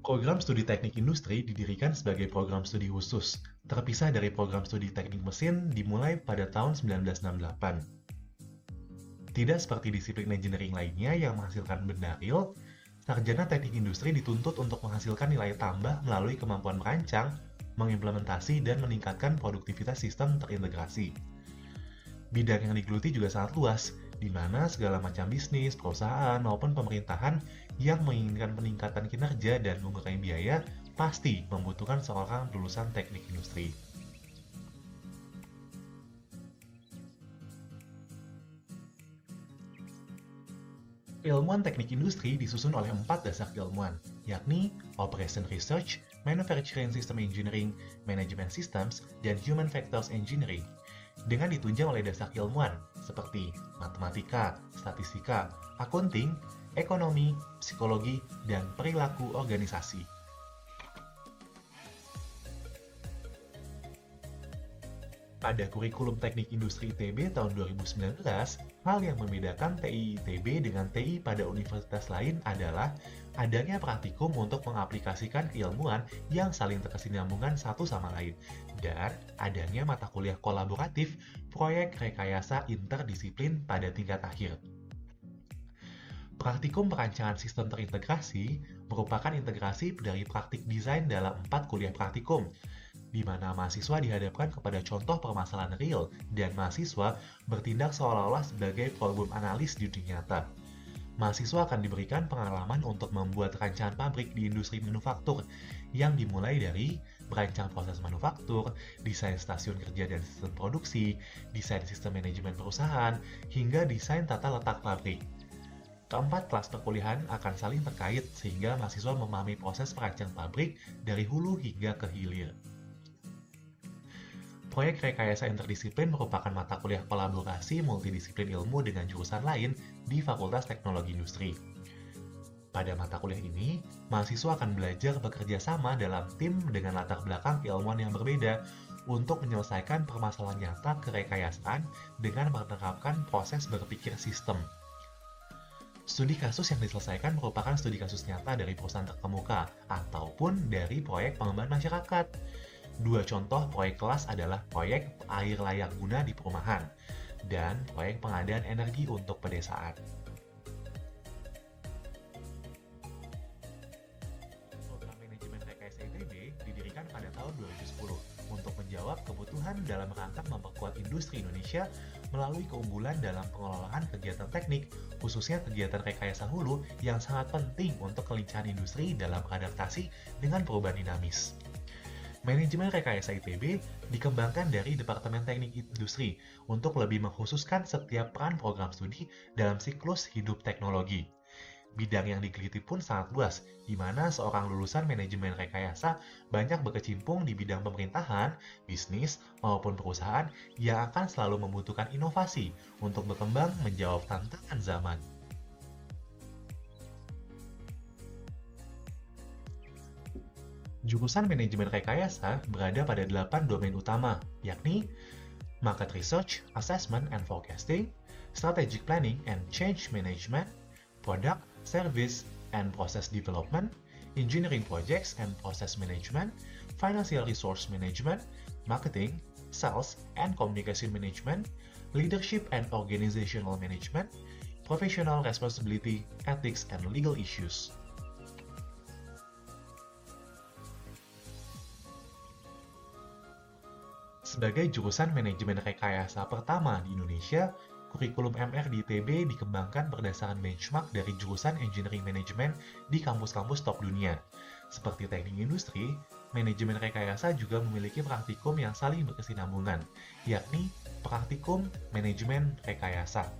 Program Studi Teknik Industri didirikan sebagai program studi khusus, terpisah dari program studi teknik mesin dimulai pada tahun 1968. Tidak seperti disiplin engineering lainnya yang menghasilkan benda real, sarjana teknik industri dituntut untuk menghasilkan nilai tambah melalui kemampuan merancang, mengimplementasi, dan meningkatkan produktivitas sistem terintegrasi. Bidang yang digeluti juga sangat luas, di mana segala macam bisnis, perusahaan, maupun pemerintahan yang menginginkan peningkatan kinerja dan mengurangi biaya pasti membutuhkan seorang lulusan teknik industri. Ilmuwan teknik industri disusun oleh 4 dasar keilmuan, yakni Operation Research, Manufacturing System Engineering, Management Systems, dan Human Factors Engineering, dengan ditunjang oleh dasar keilmuan seperti matematika, statistika, akunting, ekonomi, psikologi, dan perilaku organisasi. Pada kurikulum Teknik Industri ITB tahun 2019, hal yang membedakan TI ITB dengan TI pada universitas lain adalah adanya praktikum untuk mengaplikasikan keilmuan yang saling terkesinambungan satu sama lain, dan adanya mata kuliah kolaboratif proyek rekayasa interdisiplin pada tingkat akhir. Praktikum perancangan sistem terintegrasi merupakan integrasi dari praktik desain dalam 4 kuliah praktikum, di mana mahasiswa dihadapkan kepada contoh permasalahan real dan mahasiswa bertindak seolah-olah sebagai problem analis di dunia nyata. Mahasiswa akan diberikan pengalaman untuk membuat rancangan pabrik di industri manufaktur yang dimulai dari merancang proses manufaktur, desain stasiun kerja dan sistem produksi, desain sistem manajemen perusahaan, hingga desain tata letak pabrik. Keempat kelas perkuliahan akan saling terkait sehingga mahasiswa memahami proses perancang pabrik dari hulu hingga ke hilir. Proyek rekayasa interdisiplin merupakan mata kuliah kolaborasi multidisiplin ilmu dengan jurusan lain di Fakultas Teknologi Industri. Pada mata kuliah ini, mahasiswa akan belajar bekerja sama dalam tim dengan latar belakang keilmuan yang berbeda untuk menyelesaikan permasalahan nyata kerekayasaan dengan menerapkan proses berpikir sistem. Studi kasus yang diselesaikan merupakan studi kasus nyata dari perusahaan terkemuka ataupun dari proyek pengembangan masyarakat. Dua contoh proyek kelas adalah proyek air layak guna di perumahan dan proyek pengadaan energi untuk pedesaan. Program Manajemen Rekayasa ITB didirikan pada tahun 2010 untuk menjawab kebutuhan dalam rangka memperkuat industri Indonesia melalui keunggulan dalam pengelolaan kegiatan teknik, khususnya kegiatan rekayasa hulu yang sangat penting untuk kelincahan industri dalam beradaptasi dengan perubahan dinamis. Manajemen Rekayasa ITB dikembangkan dari Departemen Teknik Industri untuk lebih mengkhususkan setiap peran program studi dalam siklus hidup teknologi. Bidang yang digeliti pun sangat luas, di mana seorang lulusan manajemen rekayasa banyak berkecimpung di bidang pemerintahan, bisnis, maupun perusahaan yang akan selalu membutuhkan inovasi untuk berkembang menjawab tantangan zaman. Jurusan Manajemen Rekayasa berada pada 8 domain utama, yakni Market Research, Assessment and Forecasting, Strategic Planning and Change Management, Product, Service and Process Development, Engineering Projects and Process Management, Financial Resource Management, Marketing, Sales and Communication Management, Leadership and Organizational Management, Professional Responsibility, Ethics and Legal Issues. Sebagai jurusan manajemen rekayasa pertama di Indonesia, kurikulum MR di ITB dikembangkan berdasarkan benchmark dari jurusan Engineering Management di kampus-kampus top dunia. Seperti teknik industri, manajemen rekayasa juga memiliki praktikum yang saling berkesinambungan, yakni praktikum manajemen rekayasa.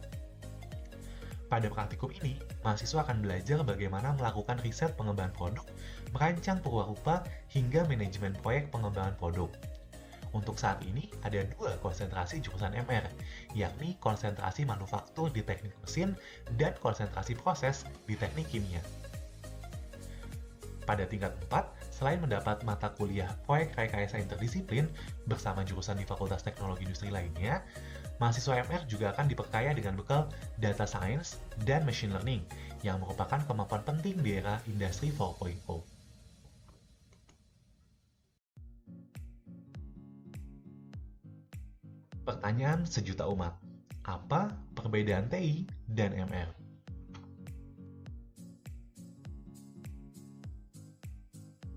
Pada praktikum ini, mahasiswa akan belajar bagaimana melakukan riset pengembangan produk, merancang perwarupa, hingga manajemen proyek pengembangan produk. Untuk saat ini, ada dua konsentrasi jurusan MR, yakni konsentrasi manufaktur di teknik mesin dan konsentrasi proses di teknik kimia. Pada tingkat 4, selain mendapat mata kuliah proyek rekayasa interdisiplin bersama jurusan di Fakultas Teknologi Industri lainnya, mahasiswa MR juga akan diperkaya dengan bekal data science dan machine learning yang merupakan kemampuan penting di era Industri 4.0. Pertanyaan sejuta umat, apa perbedaan TI dan MR?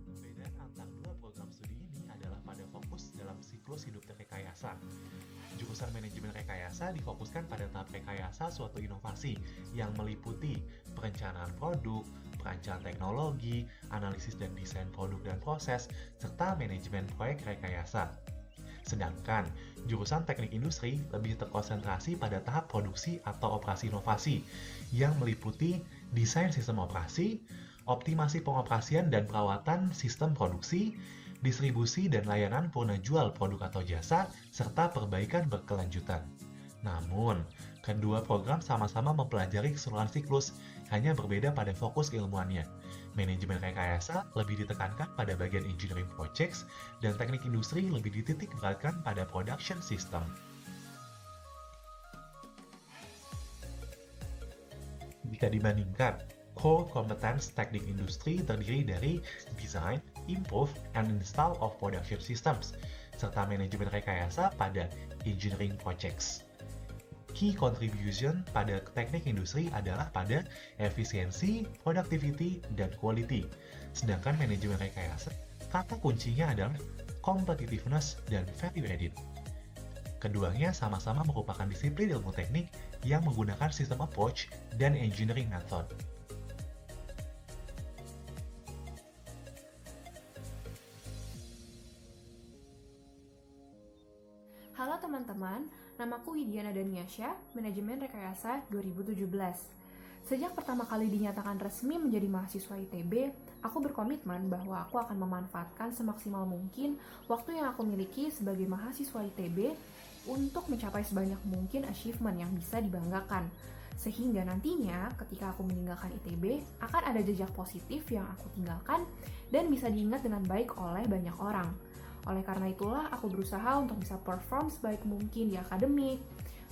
Perbedaan antara dua program studi ini adalah pada fokus dalam siklus hidup rekayasa. Jurusan manajemen rekayasa difokuskan pada tahap rekayasa suatu inovasi yang meliputi perencanaan produk, perancangan teknologi, analisis dan desain produk dan proses, serta manajemen proyek rekayasa. Sedangkan jurusan teknik industri lebih terkonsentrasi pada tahap produksi atau operasi inovasi yang meliputi desain sistem operasi, optimasi pengoperasian dan perawatan sistem produksi, distribusi dan layanan purna jual produk atau jasa, serta perbaikan berkelanjutan. Namun, kedua program sama-sama mempelajari keseluruhan siklus, hanya berbeda pada fokus ilmuannya. Manajemen rekayasa lebih ditekankan pada bagian engineering projects, dan teknik industri lebih dititik beratkan pada production system. Jika dibandingkan, core competence teknik industri terdiri dari design, improve, and install of production systems, serta manajemen rekayasa pada engineering projects. Key contribution pada teknik industri adalah pada efisiensi, productivity, dan quality. Sedangkan manajemen rekayasa, kata kuncinya adalah competitiveness dan value added. Keduanya sama-sama merupakan disiplin ilmu teknik yang menggunakan sistem approach dan engineering method. Halo teman-teman, namaku Widiana Daniasya, Manajemen Rekayasa 2017. Sejak pertama kali dinyatakan resmi menjadi mahasiswa ITB, aku berkomitmen bahwa aku akan memanfaatkan semaksimal mungkin waktu yang aku miliki sebagai mahasiswa ITB untuk mencapai sebanyak mungkin achievement yang bisa dibanggakan. Sehingga nantinya ketika aku meninggalkan ITB, akan ada jejak positif yang aku tinggalkan dan bisa diingat dengan baik oleh banyak orang. Oleh karena itulah, aku berusaha untuk bisa perform sebaik mungkin di akademik,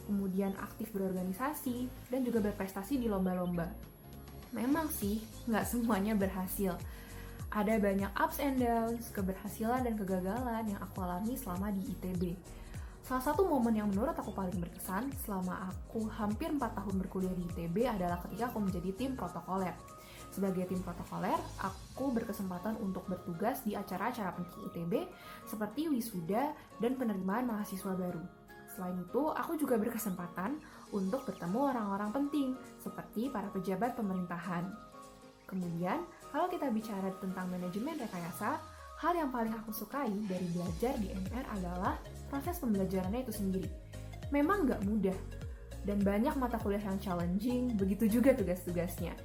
kemudian aktif berorganisasi, dan juga berprestasi di lomba-lomba. Memang sih, nggak semuanya berhasil. Ada banyak ups and downs, keberhasilan dan kegagalan yang aku alami selama di ITB. Salah satu momen yang menurut aku paling berkesan selama aku hampir 4 tahun berkuliah di ITB adalah ketika aku menjadi tim protokoler. Sebagai tim protokoler, aku berkesempatan untuk bertugas di acara-acara penting ITB seperti wisuda dan penerimaan mahasiswa baru. Selain itu, aku juga berkesempatan untuk bertemu orang-orang penting seperti para pejabat pemerintahan. Kemudian, kalau kita bicara tentang manajemen rekayasa, hal yang paling aku sukai dari belajar di MR adalah proses pembelajarannya itu sendiri. Memang nggak mudah, dan banyak mata kuliah yang challenging, begitu juga tugas-tugasnya.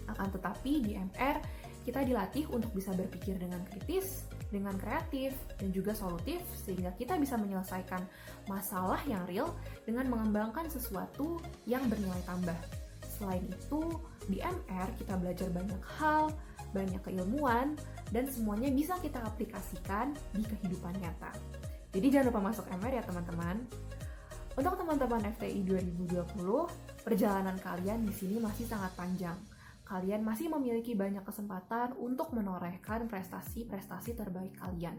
Akan tetapi di MR, kita dilatih untuk bisa berpikir dengan kritis, dengan kreatif, dan juga solutif, sehingga kita bisa menyelesaikan masalah yang real dengan mengembangkan sesuatu yang bernilai tambah. Selain itu, di MR kita belajar banyak hal, banyak keilmuan, dan semuanya bisa kita aplikasikan di kehidupan nyata. Jadi jangan lupa masuk MR ya teman-teman. Untuk teman-teman FTI 2020, perjalanan kalian di sini masih sangat panjang. Kalian masih memiliki banyak kesempatan untuk menorehkan prestasi-prestasi terbaik kalian.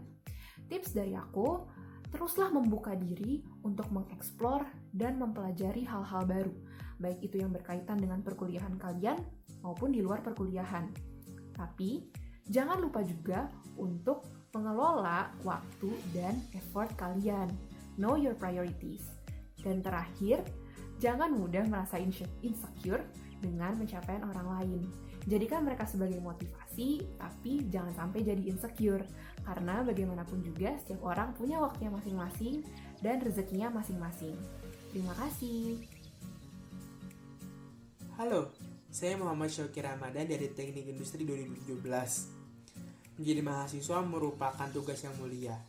Tips dari aku, teruslah membuka diri untuk mengeksplor dan mempelajari hal-hal baru, baik itu yang berkaitan dengan perkuliahan kalian maupun di luar perkuliahan. Tapi, jangan lupa juga untuk mengelola waktu dan effort kalian. Know your priorities. Dan terakhir, jangan mudah merasa insecure dengan pencapaian orang lain. Jadikan mereka sebagai motivasi, tapi jangan sampai jadi insecure. Karena bagaimanapun juga, setiap orang punya waktunya masing-masing dan rezekinya masing-masing. Terima kasih. Halo, saya Muhammad Syauki Ramadan dari Teknik Industri 2017. Menjadi mahasiswa merupakan tugas yang mulia.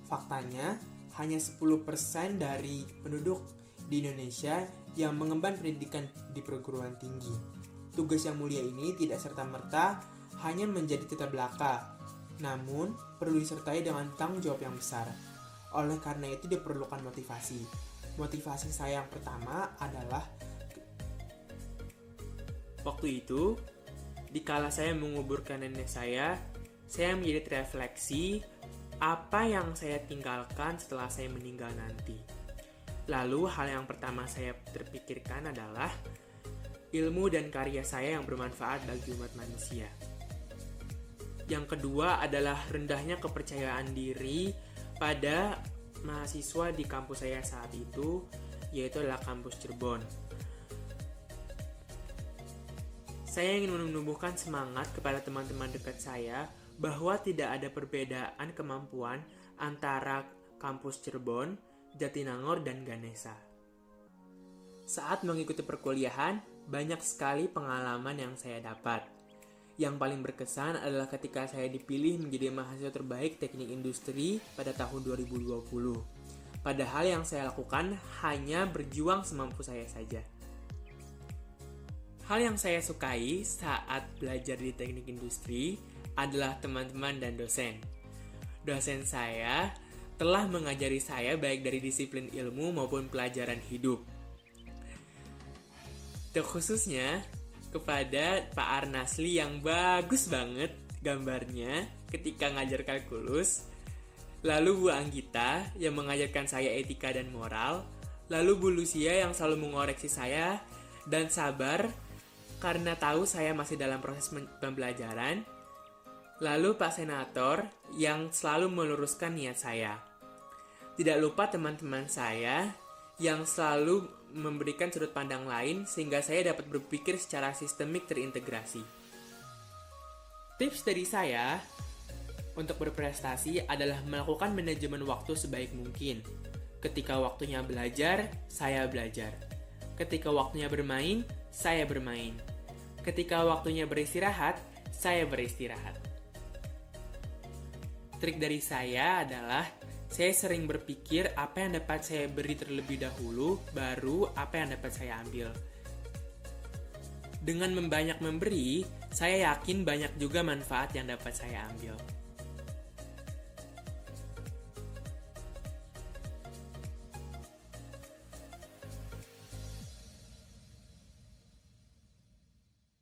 Faktanya, hanya 10% dari penduduk di Indonesia yang mengemban pendidikan di perguruan tinggi. Tugas yang mulia ini tidak serta-merta hanya menjadi tata belaka, namun perlu disertai dengan tanggung jawab yang besar. Oleh karena itu diperlukan motivasi. Motivasi saya yang pertama adalah waktu itu, dikala saya menguburkan nenek saya menjadi terefleksi apa yang saya tinggalkan setelah saya meninggal nanti. Lalu hal yang pertama saya terpikirkan adalah ilmu dan karya saya yang bermanfaat bagi umat manusia. Yang kedua adalah rendahnya kepercayaan diri pada mahasiswa di kampus saya saat itu, yaitu adalah kampus Cirebon. Saya ingin menumbuhkan semangat kepada teman-teman dekat saya bahwa tidak ada perbedaan kemampuan antara kampus Cirebon, Jatinangor, dan Ganesha. Saat mengikuti perkuliahan, banyak sekali pengalaman yang saya dapat. Yang paling berkesan adalah ketika saya dipilih menjadi mahasiswa terbaik teknik industri pada tahun 2020. Padahal yang saya lakukan hanya berjuang semampu saya saja. Hal yang saya sukai saat belajar di teknik industri adalah teman-teman dan dosen. Dosen saya telah mengajari saya baik dari disiplin ilmu maupun pelajaran hidup. Terkhususnya kepada Pak Arnasli yang bagus banget gambarnya ketika ngajar kalkulus. Lalu Bu Anggita yang mengajarkan saya etika dan moral. Lalu Bu Lucia yang selalu mengoreksi saya dan sabar karena tahu saya masih dalam proses pembelajaran. Lalu Pak Senator yang selalu meluruskan niat saya. Tidak lupa teman-teman saya yang selalu memberikan sudut pandang lain sehingga saya dapat berpikir secara sistemik terintegrasi. Tips dari saya untuk berprestasi adalah melakukan manajemen waktu sebaik mungkin. Ketika waktunya belajar, saya belajar. Ketika waktunya bermain, saya bermain. Ketika waktunya beristirahat, saya beristirahat. Trik dari saya adalah saya sering berpikir apa yang dapat saya beri terlebih dahulu, baru apa yang dapat saya ambil. Dengan membanyak memberi, saya yakin banyak juga manfaat yang dapat saya ambil.